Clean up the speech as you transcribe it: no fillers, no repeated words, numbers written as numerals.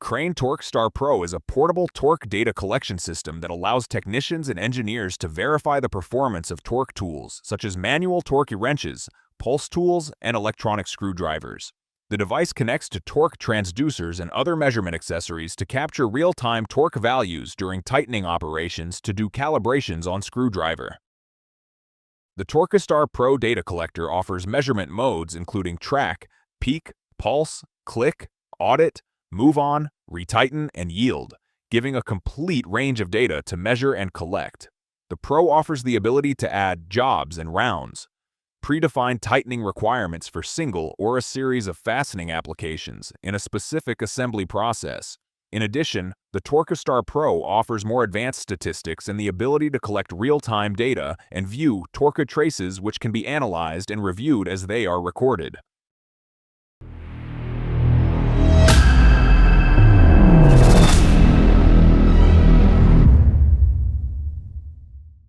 Crane TorqueStar Pro is a portable torque data collection system that allows technicians and engineers to verify the performance of torque tools, such as manual torque wrenches, pulse tools, and electronic screwdrivers. The device connects to torque transducers and other measurement accessories to capture real-time torque values during tightening operations to do calibrations on screwdriver. The TorqueStar Pro data collector offers measurement modes including track, peak, pulse, click, audit, MoveOn, Retighten and Yield, giving a complete range of data to measure and collect. The Pro offers the ability to add jobs and rounds, predefined tightening requirements for single or a series of fastening applications in a specific assembly process. In addition, the TorqueStar Pro offers more advanced statistics and the ability to collect real-time data and view torque traces which can be analyzed and reviewed as they are recorded.